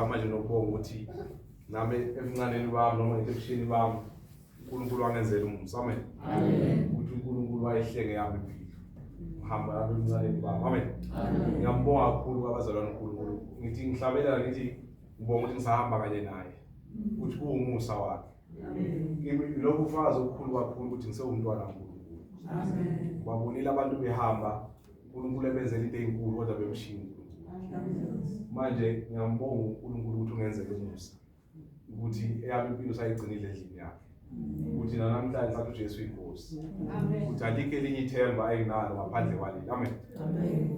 Manje nokubonga ukuthi nami emncaneni bami noma ebusheni bami uNkulunkulu wangenzela umusa. Amen. Ukuthi uNkulunkulu wayehlenge yami impilo. Uhamba yami emncaneni bami. Amen. Ngiyambonga kakhulu abazalwane uNkulunkulu. Ngithi ngihlabela ngithi ngibonga ukuthi ngisahamba kanye naye. Ukuthi kuwumusa wakhe. Amen. Lokhu ufazi okukhulu kakhulu ukuthi ngisewumntwana kaNkulunkulu. Amen. Babonile abantu behamba uNkulunkulu ebenzela into ezinkulu kodwa bemshini. Manje ngiyambonga uNkulunkulu ukuthi ungenzele umusa ukuthi eyami impilo sayigcinile endlini yakhe ukuthi namhlanje sathi uJesu inkosi ukuthi alikho elinye ithemba ayinalo ngaphandle kwaleli. Amen.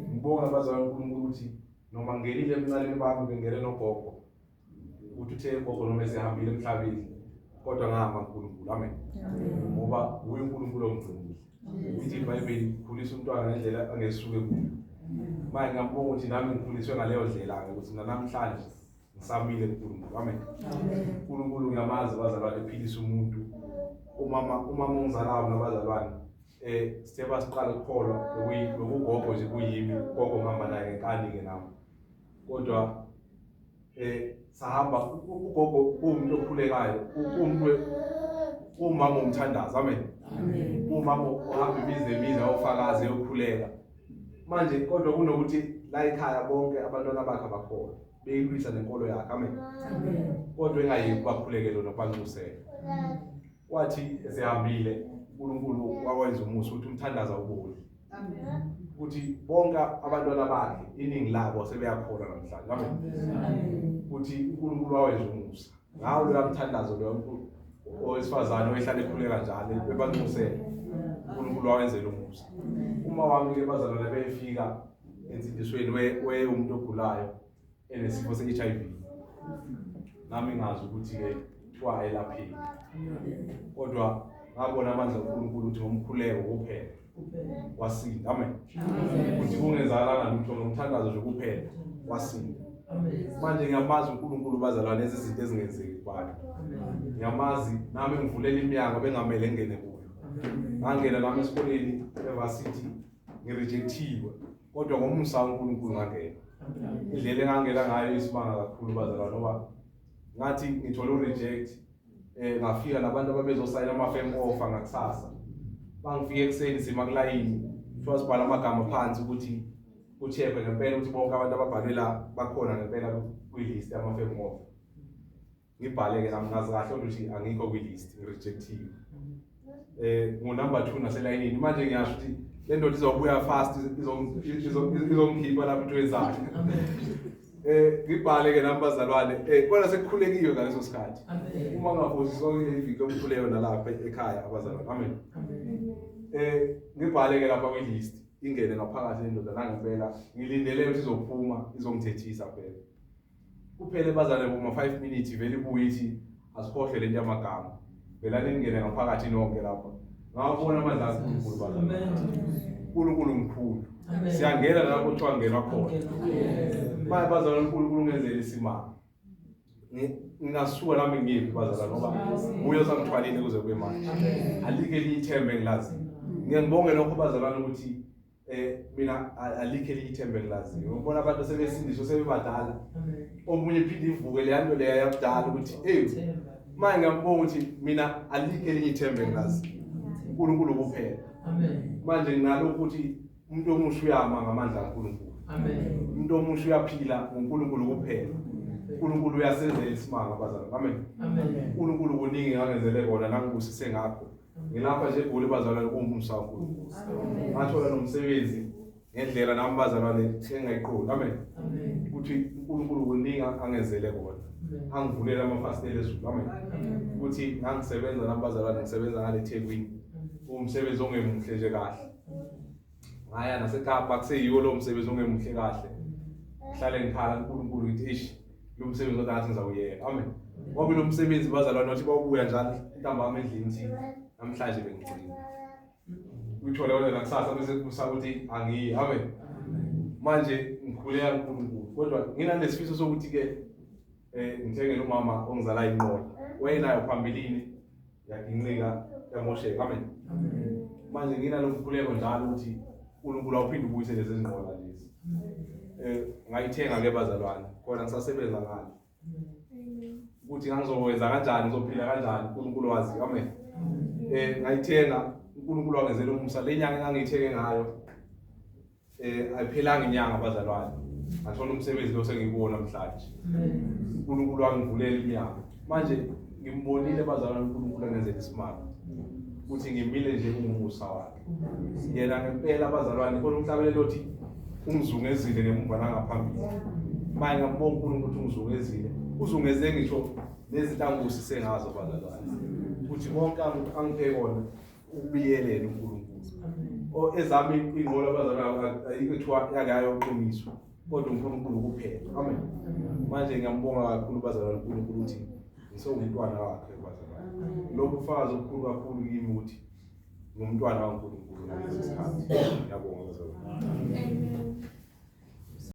Ngibonga abazalwane uNkulunkulu ukuthi noma ngenile emncaneni bami bengene nogogo ukuthi uthe gogo noma esehambile emhlabeni kodwa ngahamba uNkulunkulu. Amen. Ngoba uye uNkulunkulu ongigcinile. Ithi iBhayibheli ikhulisa umntwana ngendlela angesuke kuyo. Manje ngiyambonga ukuthi nami ngikhuliswe ngaleyo ndlela ukuthi namhlanje ngisamile kuNkulunkulu. Amen. uNkulunkulu ngiyamazi abazalwane ephilisa umuntu. Umama ongizalayo nabazalwane sithe basiqala ukukholwa bekugogo nje kuyimi gogo ngihamba naye ngenkani ke nami. Kodwa sahamba ugogo umuntu okhulekayo umama omthandaza. Amen. Umama ohamba imize ofakazi yokukhuleka. Manje kodwa kunokuthi la ekhaya bonke abantwana bakhe abakholwa beyilwisa nenkolo yakhe. Amen. Kodwa engayeki bakhuleke lona banxusela. Wathi esehambile uNkulunkulu wakwenza umusa ukuthi umthandaza uboli. Amen. Ukuthi bonke abantwana bakhe iningi labo sebeyakholwa namhlanje. Amen. Ukuthi uNkulunkulu wawenza umusa. Ngawo lo mthandazo lo owesifazane oyehlala ekhuleka njalo bebanxusela. uNkulunkulu wawenzela umusa. Uma wami ke bazalwane befika ensindisweni umuntu ogulayo enesifo se-HIV. Nami ngazi ukuthi ke kuthiwa ayelapheki. Kodwa ngabona amandla uNkulunkulu ukuthi ngomkhuleko kuphela wasinda. Amen. Ukuthi kungenzakala lutho ngomthandazo nje kuphela wasinda. Manje ngiyamazi uNkulunkulu bazalwane lezi zinto ezingenzeki kubantu. Ngiyamazi nami ngivulela iminyango bengamele ngene kuyo. Ngangena nami esikoleni evarsity ngirejectiwe kodwa ngommusa uNkulunkulu ngangena. Indlela engangena ngayo isimanga kakhulu bazalwane ngoba ngathi ngithola ureject ngafika nabantu ababezosayina ama-firm offer ngakusasa. Bangifike ekseni sima kulayini kuthiwa sibhala amagama phansi ukuthi ucheck ngempela ukuthi bonke abantu ababhalwe la bakhona ngempela kwi-list yama-firm offer. Ngibhale ke nami ngazi kahle ukuthi angikho kwi-list ngirejectiwe. Ngunumber 2 naselayinini. Manje ngiyasho ukuthi le ndoda izobuya fast izongikhipha lapho utwenzayo. Ngibhale ke nami bazalwane kodwa sekukhulekiwe ngaleso sikhathi. Uma ngafosi sonke iviki lokukhuleka nalapha ekhaya abazalwane. Amen. Ngibhale ke lapha kwi-list ingene ngaphakathi le ndoda nangempela ngilindele ukuthi izophuma izongithethisa phela. Kuphele bazalwane boma 5 minutes vele ibuye ithi asikhohle lento yamagama. Vela ningene ngaphakathi nonke lapha. Ngawubona amandla kaNkulunkulu bazalwane. uNkulunkulu mkhulu. Siyangena lapho kuthiwa ngena khona. Manje bazalwane uNkulunkulu ungenzele isimanga. Ngingasuka nami ngiphi bazalwane ngoba uyo sangithwalile kuze kube manje. Alike lithembe engilazi. Ngiyangibonga lokho bazalwane ukuthi mina alikho elinye ithemba engilaziyo. Ngibona abantu sebesindiswa sebebadala. Omunye phinde ivuke le nto leya yakudala ukuthi manje ngiyambonga ukuthi mina alikho elinye ithemba engilaziyo. uNkulunkulu kuphela. Manje nginalo ukuthi umuntu omusha uyama ngamandla kaNkulunkulu. Umuntu omusha uyaphila ngoNkulunkulu kuphela. uNkulunkulu uyasenzela isimanga bazalwane. uNkulunkulu kuningi angenzele kona nangibusise ngakho. Ngilapha nje eGoli bazalwane umusa kaNkulunkulu. Ngathola nomsebenzi ngendlela nami bazalwane engayiqondi. Ukuthi uNkulunkulu kuningi angenzele kona. Angivulela amafasitela ezulu. Ukuthi ngangisebenza nami bazalwane ngisebenza ngale eThekwini. Umsebenzi ongemuhle nje kahle. Ngaya naseKapa kuseyiwo lo msebenzi ongemuhle kahle. Ngihlale ngikhala uNkulunkulu ngithi lo msebenzi odathi ngizawuyeka. Ngoba lo msebenzi bazalwane wathi bawubuya njalo intambama endlini ngithi namhlanje bengigcina. Uthola wena kusasa bese kusa ukuthi angiyi. Manje ngikhuleka uNkulunkulu. Kodwa nginalesifiso sokuthi ke ngithengele umama ongizala inqola. Wayenayo phambilini yagincika yamosheka. Manje nginalo ukukhuleka njalo ukuthi uNkulunkulu awuphinde ubuyisele lezi zinqola lezi. Ngayithenga ke bazalwane khona ngisasebenza ngalo. Ukuthi ngizokwenza kanjani ngizophila kanjani uNkulunkulu wazi. Ngayithenga uNkulunkulu wangenzela umusa le nyanga engangiyithenge ngayo. Ayiphelanga inyanga bazalwane. Ngathola umsebenzi lo sengibona namhlanje. uNkulunkulu wangivulela iminyango. Manje ngimbonile bazalwane uNkulunkulu angenzela isimanga. Ukuthi ngimile nje umusa wakhe. Yena ngempela bazalwane khona umhlabelelo othi ungizungezile ngemuva nangaphambili. Manje ngiyambonga uNkulunkulu ukuthi ungizungezile. Uzungeze ngisho nezinto angibusise ngazo bazalwane. Ukuthi konke angiphe kona ubiyelele uNkulunkulu. Ezami inqola bazalwane ayikuthiwa yakayo uqiniswa. Kodwa uNkulunkulu kuphela. Manje ngiyambonga kakhulu bazalwane uNkulunkulu ukuthi ngisongumntwana wakhe bazalwane. Lokhu kufaza okukhulu kakhulu kimi ukuthi ngumntwana kaNkulunkulu ngalesi sikhathi. Ngiyabonga bazalwane.